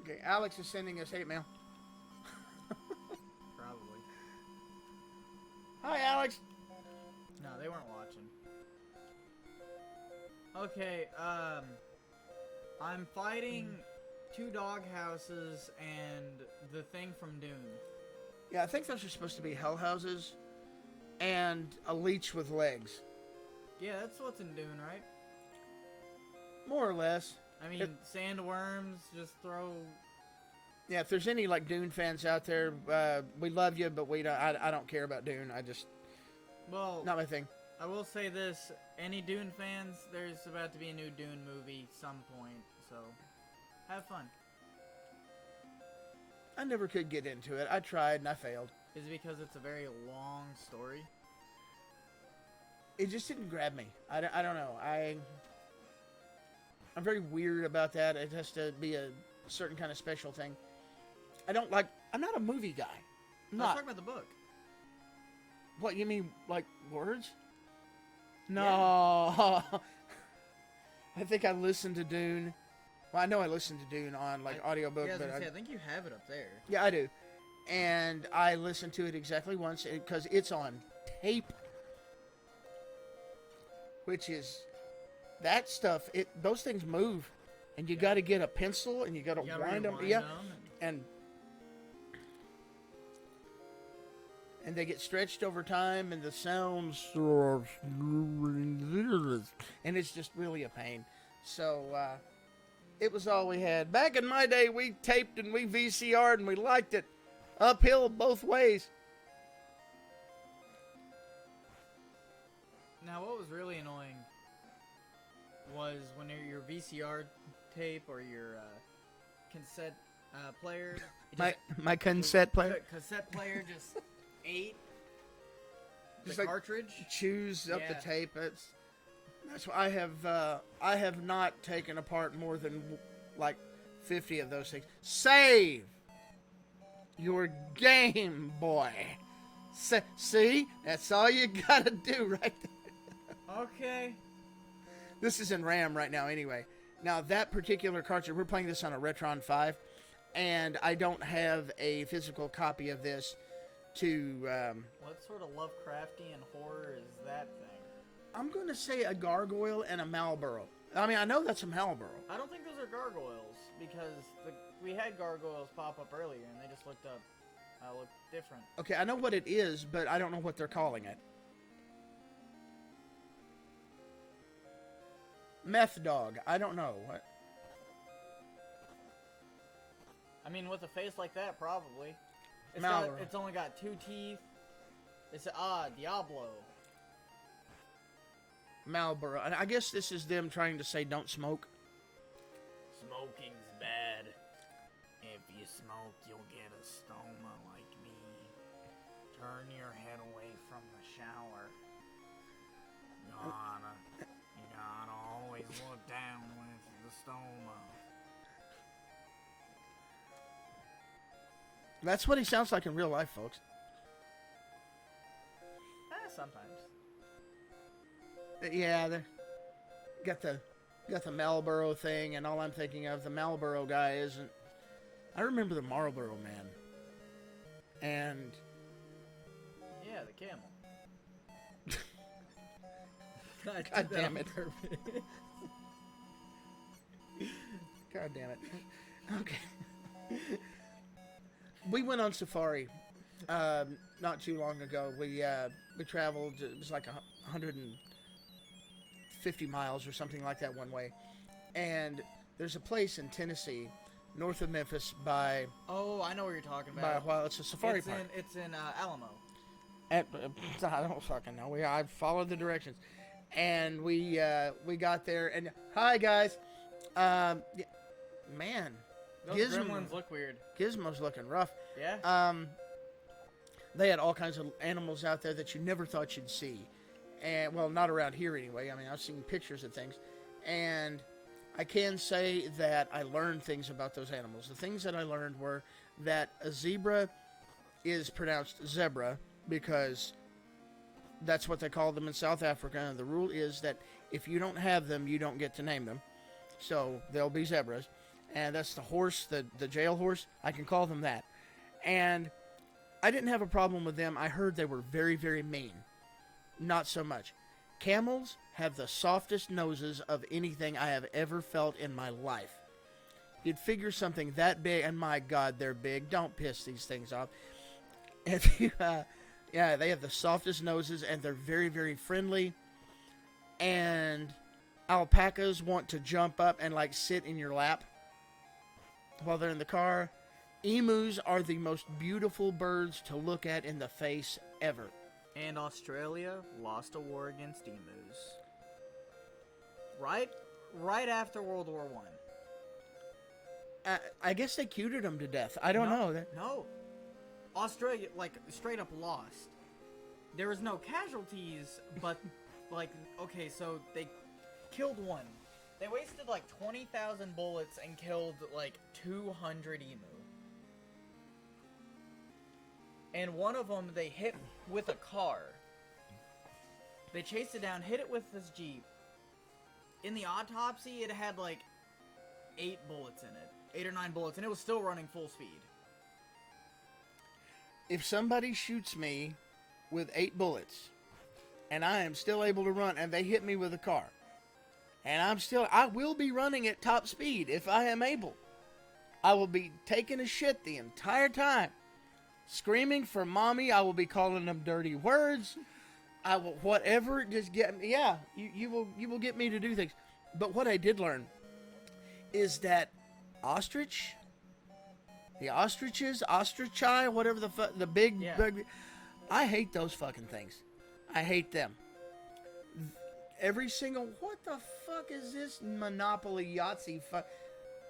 Okay, Alex is sending us hate mail. Probably. Hi, Alex. No, they weren't watching. Okay, I'm fighting 2 dog houses and the thing from Dune. Yeah, I think those are supposed to be hell houses and a leech with legs. Yeah, that's what's in Dune, right? More or less. I mean, sandworms, just throw... Yeah, if there's any like Dune fans out there, we love you, but we don't. I don't care about Dune. Well, not my thing. I will say this: any Dune fans, there's about to be a new Dune movie some point, so have fun. I never could get into it. I tried and I failed. Is it because it's a very long story? It just didn't grab me. I don't know. I'm very weird about that. It has to be a certain kind of special thing. I'm not a movie guy. Let's talk about the book. What, you mean, like, words? No. Yeah. I think I listened to Dune. Well, I know I listened to Dune on, audiobook. Yeah, I think you have it up there. Yeah, I do. And I listened to it exactly once, because it's on tape. Which is, that stuff, those things move. And you got to get a pencil, and you got to wind them. Yeah, and they get stretched over time, and the sounds, and it's just really a pain. So it was all we had. Back in my day, we taped and we VCR'd, and we liked it. Uphill both ways. Now, what was really annoying was when your VCR tape or your cassette player. My cassette player. Cassette player just ate Just the cartridge. Chews up the tape. That's why I have not taken apart more than 50 of those things. Save your Game Boy. See, that's all you gotta do right there. Okay. This is in RAM right now anyway. Now, that particular cartridge, we're playing this on a Retron 5, and I don't have a physical copy of this to... what sort of Lovecraftian horror is that thing? I'm going to say a gargoyle and a Marlboro. I mean, I know that's a Marlboro. I don't think those are gargoyles, because we had gargoyles pop up earlier, and they just looked different. Okay, I know what it is, but I don't know what they're calling it. Meth dog. I don't know. What? I mean, with a face like that, probably. It's only got 2 teeth. It's Diablo. Marlboro. And I guess this is them trying to say don't smoke. Smoking's bad. If you smoke, you'll get a stoma like me. Turn your head away from the shower. You gotta always look down with the stoma. That's what he sounds like in real life, folks. Sometimes. Yeah, they got the Marlboro thing, and all I'm thinking of, the Marlboro guy isn't... I remember the Marlboro man. And... yeah, the camel. God damn it. God damn it. Okay. We went on safari not too long ago. We traveled, it was like 150 miles or something like that one way. And there's a place in Tennessee, north of Memphis by... oh, I know what you're talking about. Well, it's a safari park. It's in Alamo. I don't fucking know. I followed the directions. And we got there, and hi guys. Man, those gremlins look weird. Gizmo's looking rough. Yeah. They had all kinds of animals out there that you never thought you'd see, and well, not around here anyway. I mean, I've seen pictures of things, and I can say that I learned things about those animals. The things that I learned were that a zebra is pronounced zebra because that's what they call them in South Africa, and the rule is that if you don't have them, you don't get to name them. So they'll be zebras. And that's the horse, the jail horse. I can call them that. And I didn't have a problem with them. I heard they were very, very mean. Not so much. Camels have the softest noses of anything I have ever felt in my life. You'd figure something that big, and my God, they're big. Don't piss these things off. If you, yeah, they have the softest noses, and they're very, very friendly. And Alpacas want to jump up and like sit in your lap while they're in the car. Emus are the most beautiful birds to look at in the face ever. And Australia lost a war against emus. Right after World War One. I guess they cuted them to death. I don't know. No. Australia, like, straight up lost. There was no casualties, but, like, okay, so they killed one. They wasted, like, 20,000 bullets and killed, like, 200 emu. And one of them they hit with a car. They chased it down, hit it with this Jeep. In the autopsy, it had, like, 8 bullets in it. 8 or 9 bullets, and it was still running full speed. If somebody shoots me with 8 bullets, and I am still able to run, and they hit me with a car, and I will be running at top speed if I am able. I will be taking a shit the entire time, screaming for mommy. I will be calling them dirty words. I will, whatever, just get me. Yeah, you will get me to do things. But what I did learn is that the ostriches, ostrichi, whatever the big, big, I hate those fucking things. I hate them. Every single, what the fuck is this Monopoly Yahtzee?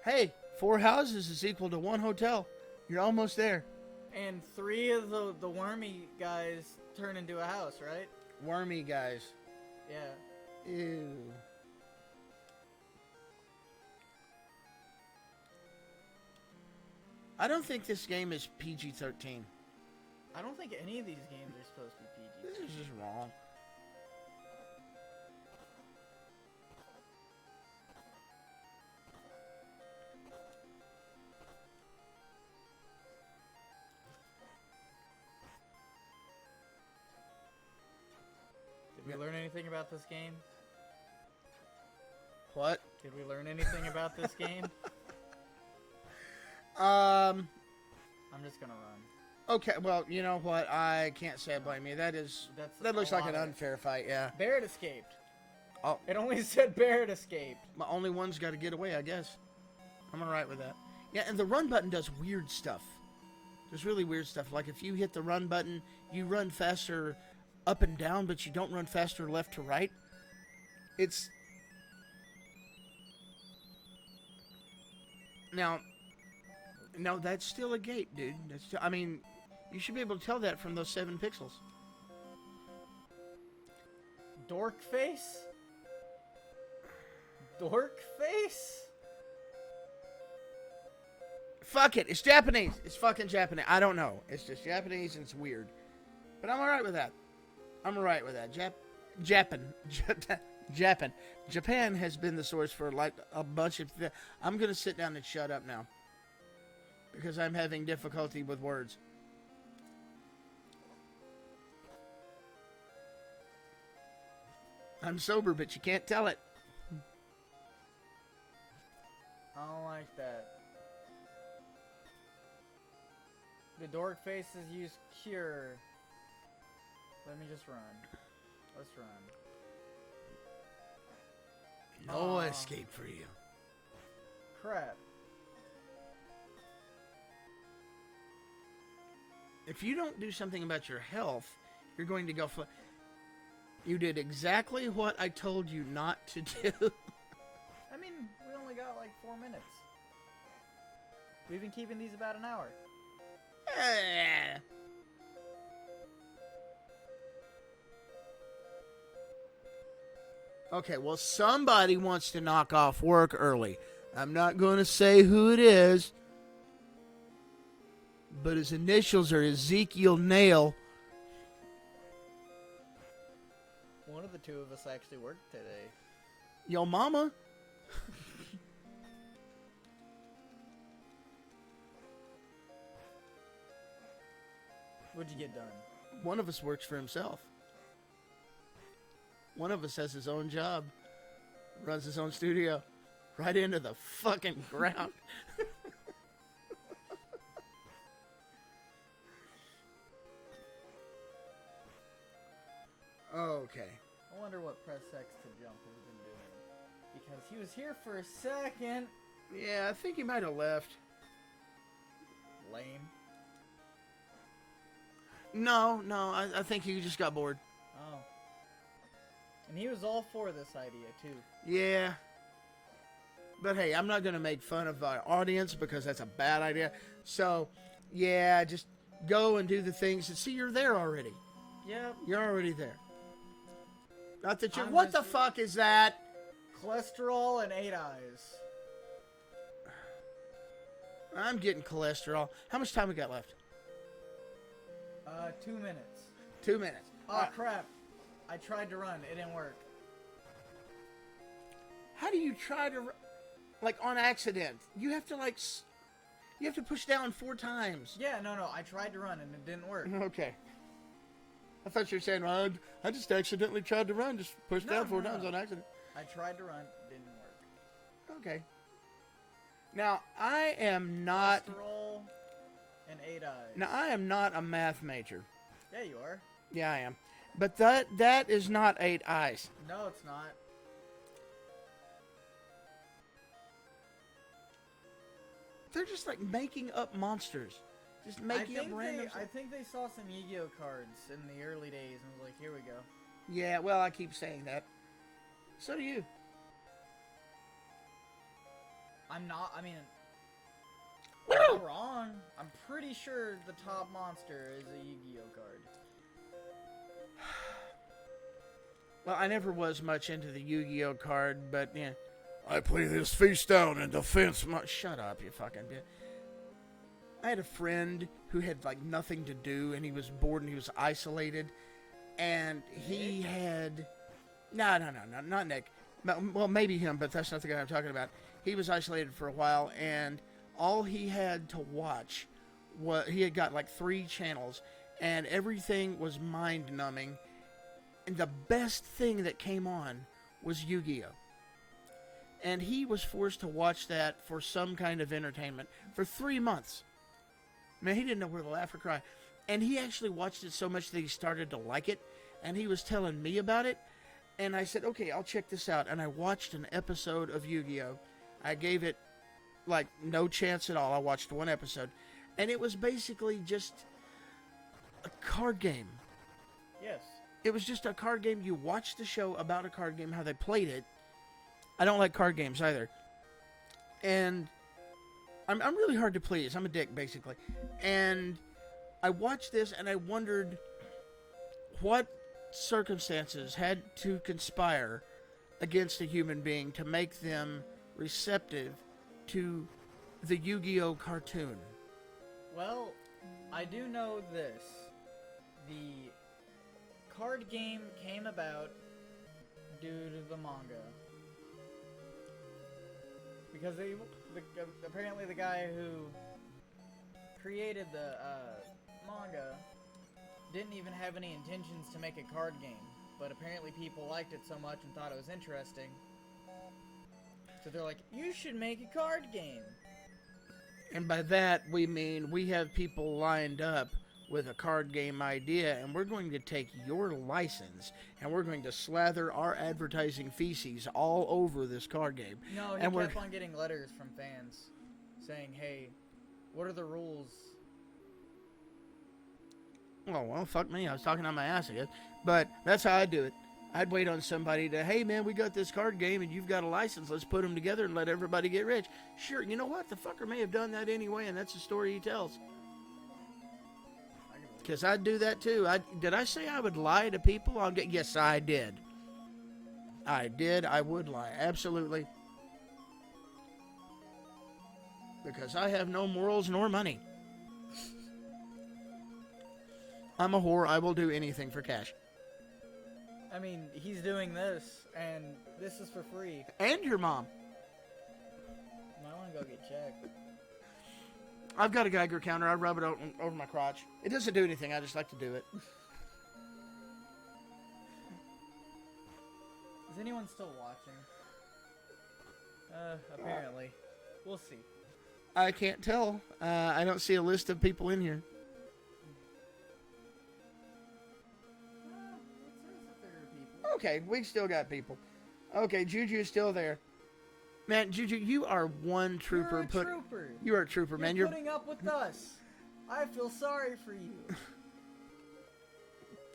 Hey, 4 houses is equal to 1 hotel. You're almost there. And 3 of the wormy guys turn into a house, right? Wormy guys. Yeah. Ew. I don't think this game is PG-13. I don't think any of these games are supposed to be PG. This is just wrong. Did we learn anything about this game? What? Did we learn anything about this game? I'm just gonna run. Okay, well, you know what? I can't say I blame you. That looks like an unfair fight, yeah. Barrett escaped. Oh. It only said Barrett escaped. My only one's got to get away, I guess. I'm alright with that. Yeah, and the run button does weird stuff. There's really weird stuff. Like if you hit the run button, you run faster up and down, but you don't run faster left to right. It's... Now, that's still a gate, dude. I mean, you should be able to tell that from those 7 pixels. Dork face? Dork face? Fuck it. It's Japanese. It's fucking Japanese. I don't know. It's just Japanese and it's weird. But I'm alright with that. Japan has been the source for like a bunch of... I'm going to sit down and shut up now. Because I'm having difficulty with words. I'm sober, but you can't tell it. I don't like that. The dork faces use cure. Let me just run. Let's run. No escape for you. Crap. If you don't do something about your health, you're going to go... You did exactly what I told you not to do. I mean, we only got like 4 minutes. We've been keeping these about an hour. Okay, well, somebody wants to knock off work early. I'm not going to say who it is, but his initials are Ezekiel Nail. One of the 2 of us actually worked today. Yo mama. What'd you get done? One of us works for himself. One of us has his own job. Runs his own studio. Right into the fucking ground. Okay. I wonder what press X to jump has been doing. Because he was here for a second. Yeah, I think he might have left. Lame. No, I think he just got bored. Oh. And he was all for this idea, too. Yeah. But hey, I'm not going to make fun of our audience because that's a bad idea. So, yeah, just go and do the things. And see, you're there already. Yep. You're already there. Not that you're... I'm What the just- fuck is that? Cholesterol and 8 eyes. I'm getting cholesterol. How much time we got left? 2 minutes. 2 minutes. Oh, crap. I tried to run. It didn't work. How do you try to... Like, on accident? You have to, like... You have to push down 4 times. Yeah, no. I tried to run and it didn't work. Okay. I thought you were saying, well, I just accidentally tried to run. Just pushed down 4 times on accident. I tried to run. Didn't work. Okay. Now, I am not... Cholesterol and 8 eyes. Now, I am not a math major. Yeah, you are. Yeah, I am. But that is not 8 eyes. No, it's not. They're just like making up monsters. Just making up random I think they saw some Yu-Gi-Oh cards in the early days and was like, here we go. Yeah, well, I keep saying that. So do you. I'm not, I mean, I'm not wrong. I'm pretty sure the top monster is a Yu-Gi-Oh card. Well, I never was much into the Yu-Gi-Oh card, but yeah. I play this face down in defense. Shut up, you fucking bitch. I had a friend who had like nothing to do, and he was bored and he was isolated, and he had no, not Nick. Well, maybe him, but that's not the guy I'm talking about. He was isolated for a while, and all he had to watch was he had got like 3 channels, and everything was mind numbing. And the best thing that came on was Yu-Gi-Oh! And he was forced to watch that for some kind of entertainment for 3 months. Man, he didn't know where to laugh or cry. And he actually watched it so much that he started to like it. And he was telling me about it. And I said, okay, I'll check this out. And I watched an episode of Yu-Gi-Oh! I gave it, like, no chance at all. I watched 1 episode. And it was basically just a card game. Yes. It was just a card game. You watched the show about a card game, how they played it. I don't like card games either. And I'm really hard to please. I'm a dick, basically. And I watched this and I wondered what circumstances had to conspire against a human being to make them receptive to the Yu-Gi-Oh! Cartoon. Well, I do know this. The card game came about due to the manga. Because apparently the guy who created the manga didn't even have any intentions to make a card game. But apparently people liked it so much and thought it was interesting. So they're like, you should make a card game. And by that, we mean we have people lined up with a card game idea, and we're going to take your license, and we're going to slather our advertising feces all over this card game. No, he kept on getting letters from fans saying, hey, what are the rules? Oh, well, fuck me. I was talking on my ass, I guess. But that's how I do it. I'd wait on somebody to, hey, man, we got this card game, and you've got a license. Let's put them together and let everybody get rich. Sure, you know what? The fucker may have done that anyway, and that's the story he tells. Because I'd do that too. Did I say I would lie to people? Yes, I did. I did. I would lie. Absolutely. Because I have no morals nor money. I'm a whore. I will do anything for cash. I mean, he's doing this, and this is for free. And your mom. I want to go get checked. I've got a Geiger counter. I rub it over my crotch. It doesn't do anything. I just like to do it. Is anyone still watching? Apparently. We'll see. I can't tell. I don't see a list of people in here. It says that there are people. Okay, we still got people. Okay, Juju's still there. Man, Juju, you are one trooper. You're a trooper. You are a trooper, man. You're putting up with us. I feel sorry for you.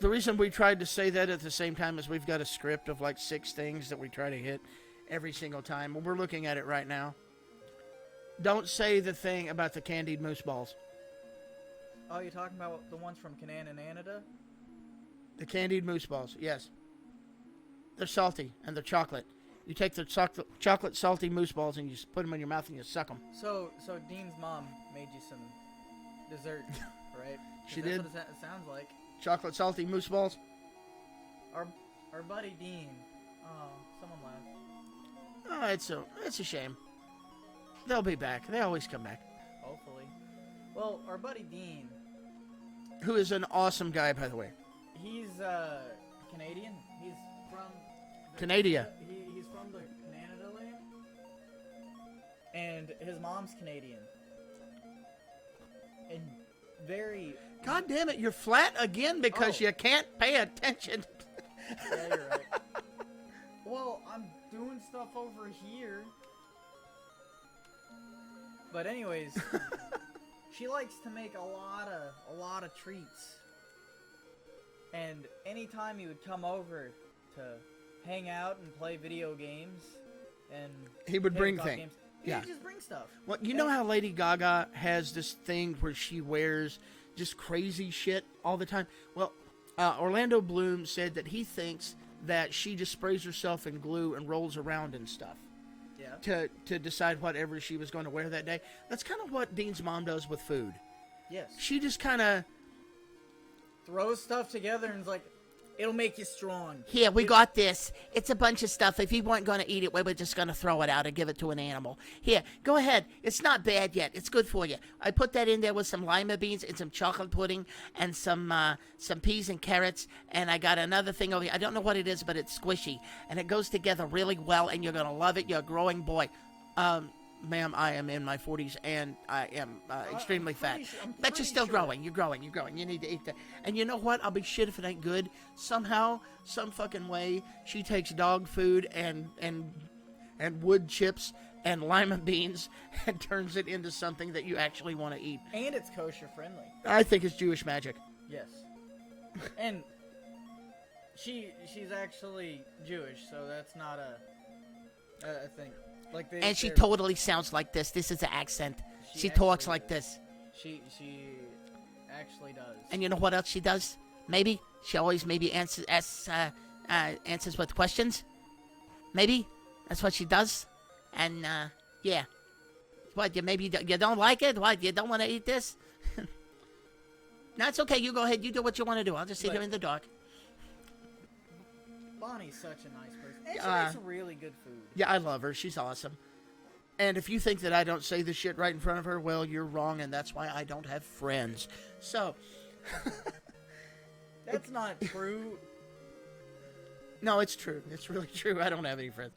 The reason we tried to say that at the same time is we've got a script of like 6 things that we try to hit every single time. We're looking at it right now. Don't say the thing about the candied moose balls. Oh, you're talking about the ones from Canada? The candied moose balls, yes. They're salty and they're chocolate. You take the chocolate salty moose balls and you just put them in your mouth and you suck them. So Dean's mom made you some dessert, right? She did. That's what it sounds like. Chocolate salty moose balls. Our buddy Dean. Oh, someone laughed. Oh, it's a shame. They'll be back. They always come back. Hopefully. Well, our buddy Dean, who is an awesome guy, by the way. He's Canadian. He's from Canada. He's from the Canada land, and his mom's Canadian. And very. God damn it! You're flat again because you can't pay attention. Yeah, you're right. Well, I'm doing stuff over here. But anyways, she likes to make a lot of treats. And anytime he would come over to hang out and play video games, and he would bring things. He'd just bring stuff. Well, you know how Lady Gaga has this thing where she wears just crazy shit all the time? Well, Orlando Bloom said that he thinks that she just sprays herself in glue and rolls around and stuff. Yeah. To decide whatever she was going to wear that day. That's kind of what Dean's mom does with food. Yes. She just kind of throws stuff together and is like, it'll make you strong. Here, we got this. It's a bunch of stuff. If you weren't going to eat it, we were just going to throw it out and give it to an animal. Here, go ahead. It's not bad yet. It's good for you. I put that in there with some lima beans and some chocolate pudding and some peas and carrots. And I got another thing over here. I don't know what it is, but it's squishy. And it goes together really well, and you're going to love it. You're a growing boy. Ma'am, I am in my 40s, and I am extremely fat. But you're still growing. You're growing. You need to eat that. And you know what? I'll be shit if it ain't good. Somehow, some fucking way, she takes dog food and wood chips and lima beans and turns it into something that you actually want to eat. And it's kosher friendly. I think it's Jewish magic. Yes. And she's actually Jewish, so that's not a thing. Like and she totally sounds like this. This is the accent. She talks like this. She actually does. And you know what else she does? Maybe she always answers with questions. Maybe that's what she does. And yeah, what? You don't like it? What? You don't want to eat this? No, it's okay. You go ahead. You do what you want to do. I'll just sit here in the dark. Bonnie's such a nice person. And she makes really good food. Yeah, I love her. She's awesome. And if you think that I don't say this shit right in front of her, well, you're wrong, and that's why I don't have friends. So. That's not true. No, it's true. It's really true. I don't have any friends.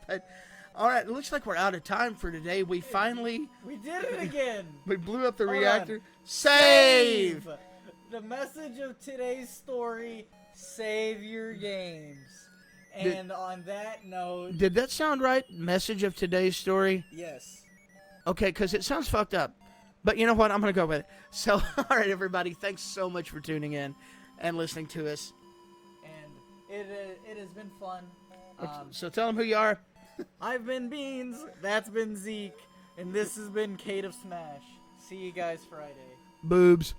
But, all right, it looks like we're out of time for today. We finally... We did it again. We blew up the reactor. Save! The message of today's story... Save your games. And on that note... Did that sound right? Message of today's story? Yes. Okay, because it sounds fucked up. But you know what? I'm going to go with it. So, all right, everybody. Thanks so much for tuning in and listening to us. And it has been fun. So tell them who you are. I've been Beans. That's been Zeke. And this has been Kate of Smash. See you guys Friday. Boobs.